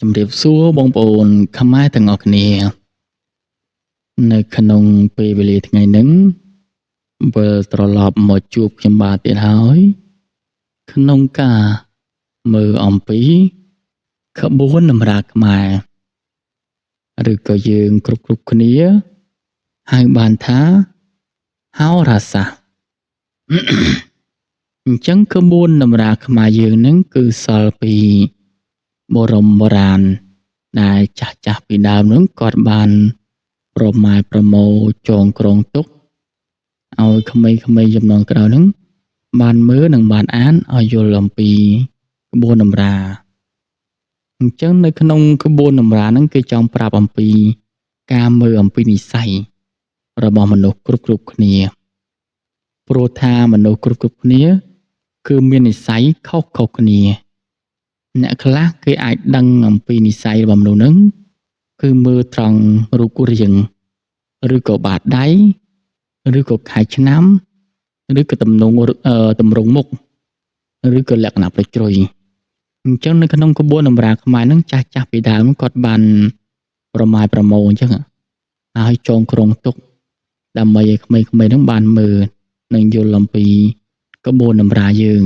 ជំរាបសួរបងប្អូនខ្មែរទាំងអស់គ្នានៅក្នុងពេលវេលាថ្ងៃនេះវិលត្រឡប់មកជួបខ្ញុំបាទទៀតហើយក្នុងការមើលអំពីក្បួនតម្រាខ្មែរឬក៏យើងគ្រប់គ្នាហៅបានថាហោរាសាស្ត្រអញ្ចឹងក្បួនតម្រាខ្មែរយើងនឹងគឺសល់ពីបរមបុរាណដែលចាស់ពីដើមនឹងគាត់បានប្រម៉ែប្រមូលចងក្រងទុកឲ្យក្មេងៗចំនួនក្រោយនឹងបានមើលនិងបានអានឲ្យយល់អំពីក្បួនតម្រាអញ្ចឹងនៅក្នុងក្បួនតម្រាហ្នឹងគេចង់ប្រាប់អំពីការមើលអំពីនិស្ស័យរបស់មនុស្សគ្រប់គ្នាព្រោះថាមនុស្សគ្រប់គ្នាគឺមាននិស្ស័យខុសគ្នាអ្នកខ្លះគេអាចដឹងអំពីនិស្ស័យរបស់មនុស្សហ្នឹងគឺមើលត្រង់រូបរាងឬក៏បាតដៃឬក៏ខែឆ្នាំឬក៏ទំរង់មុខឬក៏លក្ខណៈប្រជ្រុយអញ្ចឹងនៅក្នុងក្បួនតម្រាខ្មែរហ្នឹងចាស់ពីដើមគាត់បានប្រម៉ែប្រមូលអញ្ចឹងហើយចងក្រងទុកដើម្បីឲ្យក្មេងៗហ្នឹងបានមើលនិងយល់អំពីក្បួនតម្រាយើង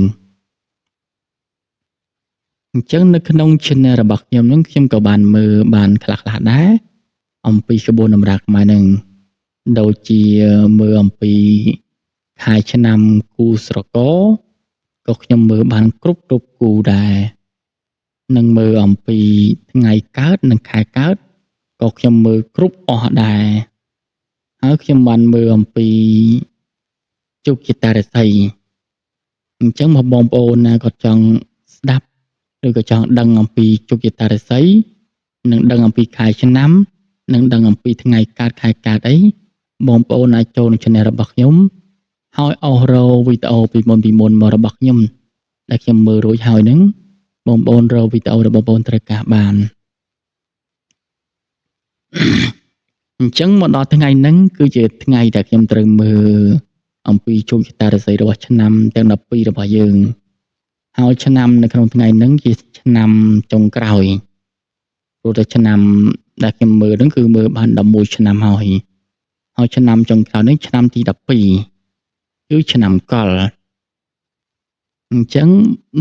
អញ្ចឹងនៅក្នុង channel របស់ខ្ញុំហ្នឹងខ្ញុំក៏បានមើលបានខ្លះដែរអំពីក្បួនតម្រាខ្មែរហ្នឹងដូចជាមើលអំពីខែឆ្នាំគូស្រករក៏ខ្ញុំមើលបានគ្រប់គូដែរនិងមើលអំពីថ្ងៃកើតនិងខែកើតក៏ខ្ញុំមើលគ្រប់អស់ដែរហើយខ្ញុំបានមើលអំពីជោគជតារាសីអញ្ចឹងមកបងប្អូនណាក៏ចង់ស្ដាប់ឬក៏ចង់ដឹងអំពីជោគជតារាសីនិងដឹងអំពីខែឆ្នាំនិងដឹងអំពីថ្ងៃកើតខែកើតអីបងប្អូនអាចចូលនៅ channel របស់ខ្ញុំហើយអស់រកវីដេអូពីមុនមករបស់ខ្ញុំដែលខ្ញុំមើលរួចហើយហ្នឹងបងប្អូនរកវីដេអូរបស់បងប្អូនត្រូវការបានអញ្ចឹងមកដល់ថ្ងៃហ្នឹងគឺជាថ្ងៃដែលខ្ញុំត្រូវមើលអំពីជោគជតារាសីរបស់ឆ្នាំទាំង12របស់យើងហើយឆ្នាំនៅក្នុងថ្ងៃហ្នឹងជាឆ្នាំចុងក្រោយព្រោះតែឆ្នាំដែលខ្ញុំមើលហ្នឹងគឺមើលបាន11ឆ្នាំហើយឆ្នាំចុងក្រោយហ្នឹងឆ្នាំទី12គឺឆ្នាំកុរអញ្ចឹង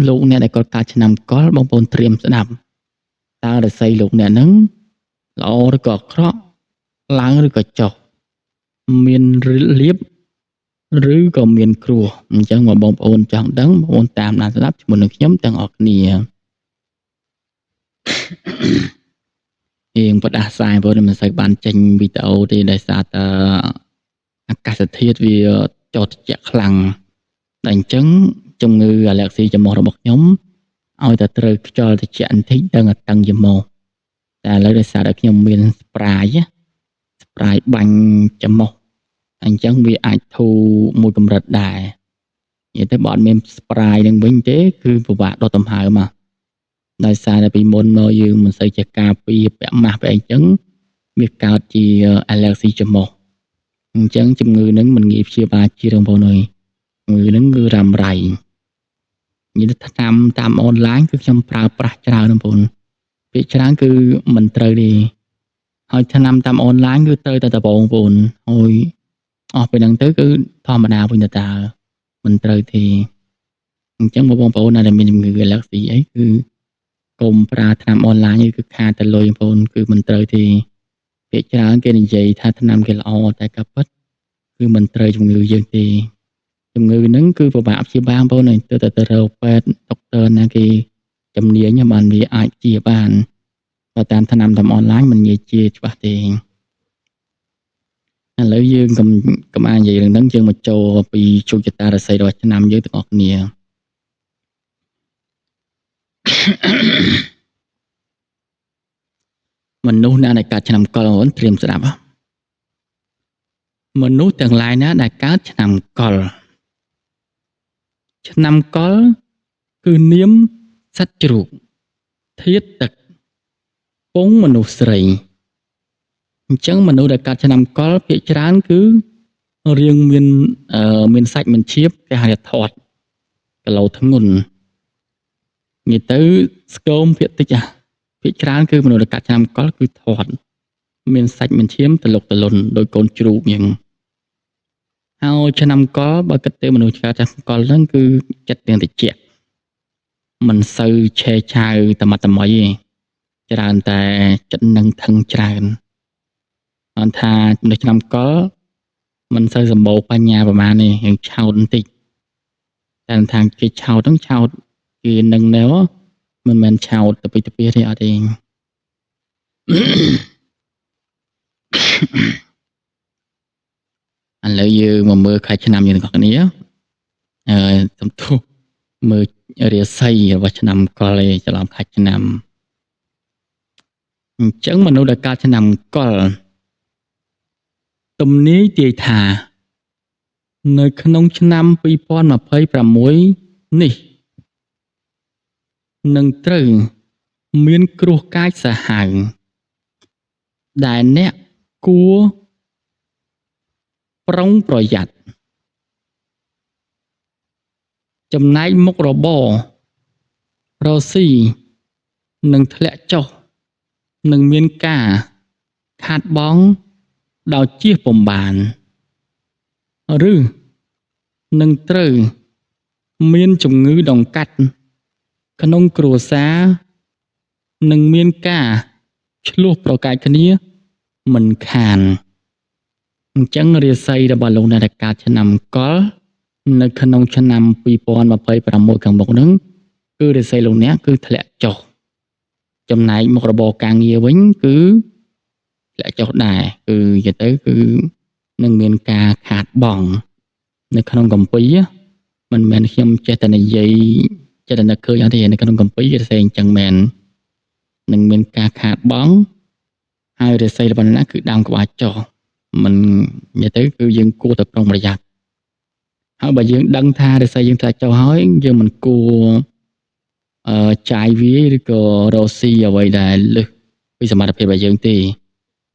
លោកអ្នកដែលគាត់កើតឆ្នាំកុរបងប្អូនត្រៀមស្ដាប់តើរាសីលោកអ្នកហ្នឹងល្អឬក៏អាក្រក់ឡើងឬក៏ចុះមានលៀបឬក៏មានគ្រោះអញ្ចឹងមកបងប្អូនចង់ដឹងបងប្អូនតាមដានស្ដាប់ជាមួយនឹងខ្ញុំទាំងអស់គ្នារៀងបដាសាយបងប្អូនមិនសូវបានចេញវីដេអូទេដោយសារតែអាកាសធាតុវាចោតត្រជាក់ខ្លាំងតែអញ្ចឹងជំងឺអាឡែកស៊ីចំមុះរបស់ខ្ញុំឲ្យតែត្រូវខ្យល់ត្រជាក់បន្តិចដឹងតែតឹងចំមុះតែឥឡូវដោយសារតែខ្ញុំមានស្ប្រាយបាញ់ចំមុះអញ្ចឹងវាអាចធូរមួយកម្រិតដែរនិយាយទៅបើអត់មានស្ប្រាយនឹងវិញទេគឺពិបាកដុតដង្ហើមមកដោយសារតែពីមុនមកយើងមិនសូវចេះការពារពាក់ម៉ាស់ពាក់អីចឹងវាកើតជាអាឡែកស៊ីចំមុះអញ្ចឹងជំងឺនឹងមិនងាយព្យាបាលជាបងប្អូនអើយជំងឺនឹងគឺរ៉ាំរ៉ៃនិយាយទៅតាមអនឡាញគឺខ្ញុំប្រើប្រាស់ច្រើនបងប្អូនពាក្យច្រើនគឺមិនត្រូវទេហើយឆ្នាំតាមអនឡាញគឺត្រូវតែបងប្អូនហើយអស់ពេលហ្នឹងទៅគឺធម្មតាវិញតើមិនត្រូវទេអញ្ចឹងបងប្អូនដែលមានជំងឺអាឡែកស៊ីអីគឺកុំប្រើថ្នាំអនឡាញគឺខាតតែលុយបងប្អូនគឺមិនត្រូវទេពាក្យច្រើនគេនិយាយថាថ្នាំគេល្អតែក៏ពិតគឺមិនត្រូវជំងឺយើងទេជំងឺហ្នឹងគឺពិបាកព្យាបាលបងប្អូនទៅរកពេទ្យដុកទ័រណាគេជំនាញបានវាអាចព្យាបាលបើតាមថ្នាំតាមអនឡាញមិនងាយជាច្បាស់ទេឥឡូវយើងកុំអាននិយាយរឿងហ្នឹងយើងមកចូលពីជោគជតារាសីរបស់ឆ្នាំយើងទាំងអស់គ្នាមនុស្សណាដែលកើតឆ្នាំកុរបងប្អូនត្រៀមស្ដាប់មនុស្សទាំងឡាយណាដែលកើតឆ្នាំកុរឆ្នាំកុរគឺនាមសត្វជ្រូកធាតុទឹកពងមនុស្សស្រីអញ្ចឹងមនុស្សដែលកើតឆ្នាំកុរភាគច្រើនគឺរាងមានសាច់មិនឈៀបគេហៅថាធាត់គីឡូធ្ងន់និយាយទៅស្គមភាគតិច ភាគច្រើនគឺមនុស្សដែលកើតឆ្នាំកុរគឺធាត់មានសាច់មានឈាមទលុកទលន់ដោយកូនជ្រូកអញ្ចឹងហើយឆ្នាំកុរបើគិតទៅមនុស្សកើតឆ្នាំកុរហ្នឹងគឺចិត្តទាំងតិចមិនសូវឆេវឆាវតមាត់តមីទេច្រើនតែចិត្តនឹងថឹងច្រើនអនថាមនុស្សឆ្នាំកុរមិនសូវសម្បូរបញ្ញាប្រហែលទេយើងឆោតបន្តិចតែថាគេឆោតហ្នឹងឆោតគេនឹងណែមិនមែនឆោតទៅពីទៅពីទេអត់ទេឥឡូវយើងមកមើលខែឆ្នាំយើងទាំងអស់គ្នាសំទោសមើលរាសីរបស់ឆ្នាំកុរឯងច្រឡំខែឆ្នាំអញ្ចឹងមនុស្សដែលកើតឆ្នាំកុរទំនាយទាយថានៅក្នុងឆ្នាំ2026នេះនឹងត្រូវមានគ្រោះកាចសាហាវដែលអ្នកគួរប្រុងប្រយ័ត្នចំណែកមុខរបររកស៊ីនឹងធ្លាក់ចុះនឹងមានការខាតបង់ដោយជៀសពុំបានឬនឹងត្រូវមានជំងឺដង្កាត់ក្នុងគ្រួសារនឹងមានការឆ្លោះប្រកែកគ្នាមិនខានអញ្ចឹងរាសីរបស់លោកអ្នកដែលកើតឆ្នាំកុរនៅក្នុងឆ្នាំ2026ខាងមុខហ្នឹងគឺរាសីលោកអ្នកគឺធ្លាក់ចុះចំណែកមុខរបរការងារវិញគឺធ្លាក់ចុះដែរគឺនិយាយទៅគឺនឹងមានការខាតបង់នៅក្នុងកម្ពីមិនមែនខ្ញុំចេះតែនិយាយចេះតែនឹកឃើញអត់ទេនៅក្នុងកម្ពីរាសីអញ្ចឹងមែននឹងមានការខាតបង់ហើយរាសីរបស់អ្នកគឺដើមក្បាលចុះមិននិយាយទៅគឺយើងគួរតែប្រុងប្រយ័ត្នហើយបើយើងដឹងថារាសីយើងធ្លាក់ចុះហើយយើងមិនគួរចាយវាឬក៏រកស៊ីអ្វីដែលលើសពីសមត្ថភាពរបស់យើងទេ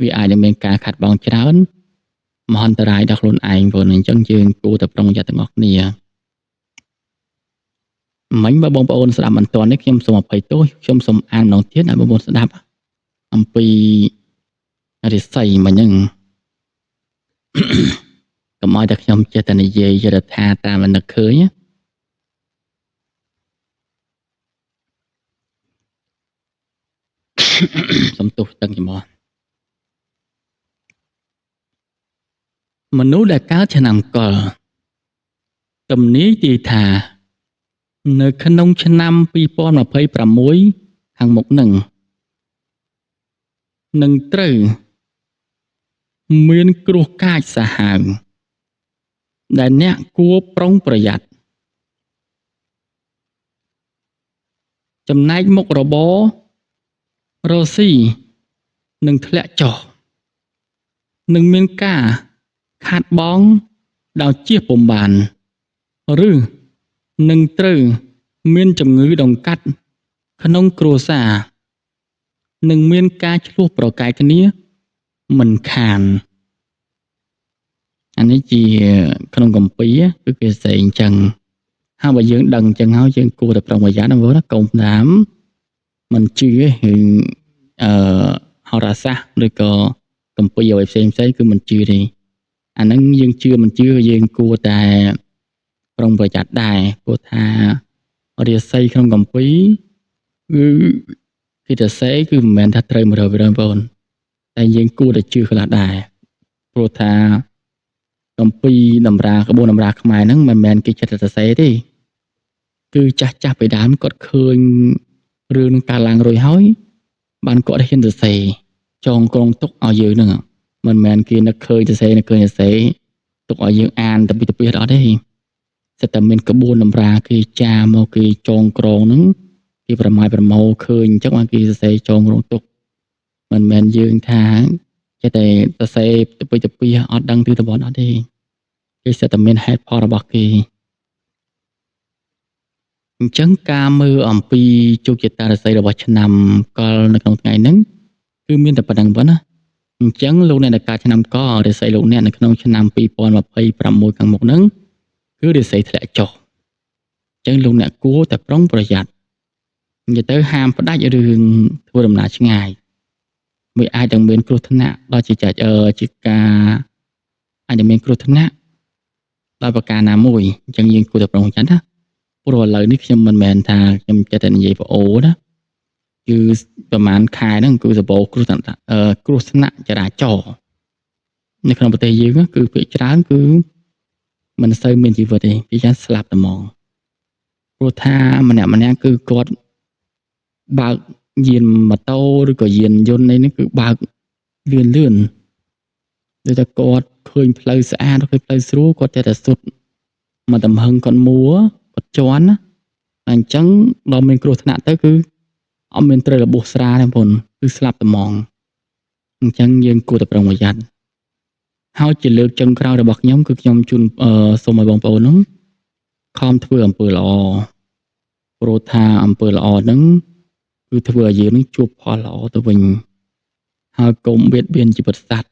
វាអាចនឹងមានការខាតបង់ច្រើនមហន្តរាយដល់ខ្លួនឯងព្រោះអញ្ចឹងយើងគួរតែប្រុងប្រយ័ត្នទាំងអស់គ្នាមិញបើបងប្អូនស្ដាប់មិនទាន់នេះខ្ញុំសូមអភ័យទោសខ្ញុំសូមអានម្ដងទៀតឲ្យបងប្អូនស្ដាប់អំពីរាសីមិញហ្នឹងកុំឲ្យតែខ្ញុំចេះតែនិយាយយល់ថាតាមនឹកឃើញសំទោសទាំងចំពោះមនុស្សដែលកើតឆ្នាំកុរទំនាយទាយថានៅក្នុងឆ្នាំ2026ខាងមុខនឹងនឹងត្រូវមានគ្រោះកាចសាហាវដែលអ្នកគួរប្រុងប្រយ័ត្នចំណែកមុខរបររកស៊ីនឹងធ្លាក់ចុះនឹងមានការខាតបង់ដោយជៀសពុំបានឬនឹងត្រូវមានជំងឺដង្កាត់ក្នុងគ្រួសារនឹងមានការឆ្លោះប្រកែកគ្នាមិនខានអានេះជាក្នុងកម្ពីគឺគេស្អីអញ្ចឹងហើយបើយើងដឹងអញ្ចឹងហើយយើងគួរតែប្រុងប្រយ័ត្នណាបងណាកុំតាមមិនជឿឬហោរាសាស្ត្រឬក៏កម្ពីអ្វីផ្សេងគឺមិនជឿទេអាហ្នឹងយើងជឿមិនជឿយើងគួរតែប្រុងប្រយ័ត្នដែរព្រោះថារាសីក្នុងកម្ពីគឺគេទៅសេគឺមិនមែនថាត្រូវ 100% បងតែយើងគួរតែជឿខ្លះដែរព្រោះថាកម្ពីតម្រាក្បួនតម្រាខ្មែរហ្នឹងមិនមែនគេចិត្តទៅសេទេគឺចាស់ពីដើមគាត់ឃើញរឿងនឹងកើតឡើងរួចហើយបានគាត់ហ៊ានទៅសេចងក្រងទុកឲ្យយើងហ្នឹងមិនមែនគេនឹកឃើញទៅសេនឹកឃើញទៅសេទុកឲ្យយើងអានទៅពីទៅពីអត់ទេសិតតែមានក្បួនតម្រាគេចាមកគេចងក្រងហ្នឹងគេប្រម៉ាយប្រមោឃើញអញ្ចឹងបានគេសរសេរចងក្រងទុកមិនមែនយើងថាចេះតែសរសេរទៅពីទៅពីអត់ដឹងទិដ្ឋភាពអត់ទេគេសិតតែមានហេតុផលរបស់គេអញ្ចឹងការមើលអំពីជោគជតារាសីរបស់ឆ្នាំកុរនៅក្នុងថ្ងៃហ្នឹងគឺមានតែប៉ុណ្្នឹងប៉ុណ្ណាអញ្ចឹងលោកអ្នកដែលកើតឆ្នាំកុររាសីលោកអ្នកនៅក្នុងឆ្នាំ2026ខាងមុខហ្នឹងគឺរាសីធ្លាក់ចុះអញ្ចឹងលោកអ្នកគួរតែប្រុងប្រយ័ត្ន និយាយទៅហាមផ្ដាច់រឿងធ្វើដំណើរឆ្ងាយវាអាចនឹងមានគ្រោះថ្នាក់ដល់ជាការអាចនឹងមានគ្រោះថ្នាក់ដោយប្រការណាមួយអញ្ចឹងយើងគួរតែប្រុងប្រយ័ត្នណាព្រោះឥឡូវនេះខ្ញុំមិនមែនថាខ្ញុំចិត្តតែនិយាយប្អូណាគឺប្រហែលខែហ្នឹងគឺសបោគ្រោះថ្នាក់ចរាចរណ៍នៅក្នុងប្រទេសយើងគឺភាគច្រើនគឺមិនសូវមានជីវិតទេភាគច្រើនស្លាប់តែហ្មងព្រោះថាម្នាក់គឺគាត់បើកយានម៉ូតូឬក៏យានយន្តនេះគឺបើកលឿនដូចតែគាត់ឃើញផ្លូវស្អាតឃើញផ្លូវស្រួលគាត់ចេះតែសុទ្ធមកតំហឹងគាត់មួគាត់ជន់ណាតែអញ្ចឹងដល់មានគ្រោះថ្នាក់ទៅគឺអត់មានត្រូវរបួសស្រាលទេបងប្អូនគឺស្លាប់តែហ្មងអញ្ចឹងយើងគួរតែប្រុងប្រយ័ត្នហើយជាលើកចុងក្រោយរបស់ខ្ញុំគឺខ្ញុំជូនសូមឲ្យបងប្អូនហ្នឹងខំធ្វើអំពើល្អព្រោះថាអំពើល្អហ្នឹងគឺធ្វើឲ្យយើងនឹងជួបផលល្អទៅវិញហើយកុំបៀតបៀនជីវិតសត្វ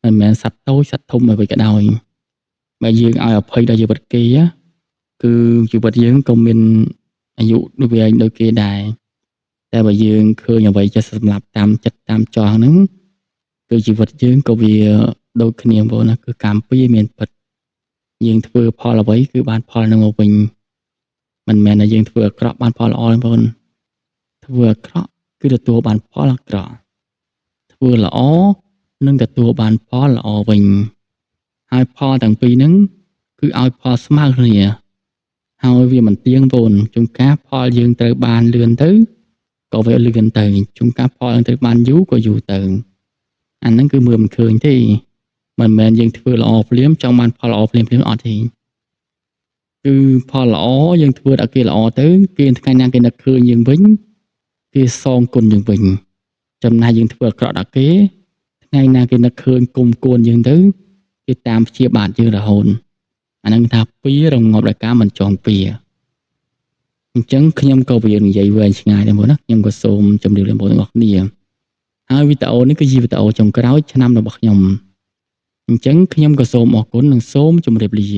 មិនមែនសត្វតូចសត្វធំអ្វីក៏ដោយបើយើងឲ្យអភ័យដល់ជីវិតគេគឺជីវិតយើងក៏មានអាយុវែងដូចគេដែរតែបើយើងឃើញអ្វីចេះសម្លាប់តាមចិត្តតាមចង់ហ្នឹងគឺជីវិតយើងក៏វាដូចគ្នាបងប្អូនណាគឺកម្មពីមានពិតយើងធ្វើផលអ្វីគឺបានផលនឹងមកវិញមិនមែនថាយើងធ្វើអាក្រក់បានផលល្អទេបងប្អូនធ្វើអាក្រក់គឺទទួលបានផលអាក្រក់ធ្វើល្អនឹងទទួលបានផលល្អវិញហើយផលទាំងពីរហ្នឹងគឺឲ្យផលស្មើគ្នាហើយវាមិនទៀងបងប្អូនជួនកាលផលយើងត្រូវបានលឿនទៅក៏វាលឿនទៅជួនកាលផលយើងត្រូវបានយូរក៏យូរទៅអាហ្នឹងគឺមើលមិនឃើញទេមិនមែនយើងធ្វើល្អភ្លាមចង់បានផលល្អភ្លាមអត់ទេគឺផលល្អយើងធ្វើដល់គេល្អទៅគេថ្ងៃណាគេនឹកឃើញយើងវិញគេសងគុណយើងវិញចំណែកយើងធ្វើអាក្រក់ដល់គេថ្ងៃណាគេនឹកឃើញគុំគួនយើងទៅគេតាមព្យាបាទយើងរហូតអាហ្នឹងថាពៀរងប់ដោយការមិនចងពៀអញ្ចឹងខ្ញុំក៏វានិយាយវែងឆ្ងាយដែរបងណាខ្ញុំក៏សូមជម្រាបលាបងប្អូនទាំងអស់គ្នាហើយវីដេអូនេះគឺជាវីដេអូចុងក្រោយឆ្នាំរបស់ខ្ញុំអញ្ចឹងខ្ញុំក៏សូមអរគុណនិងសូមជម្រាបលា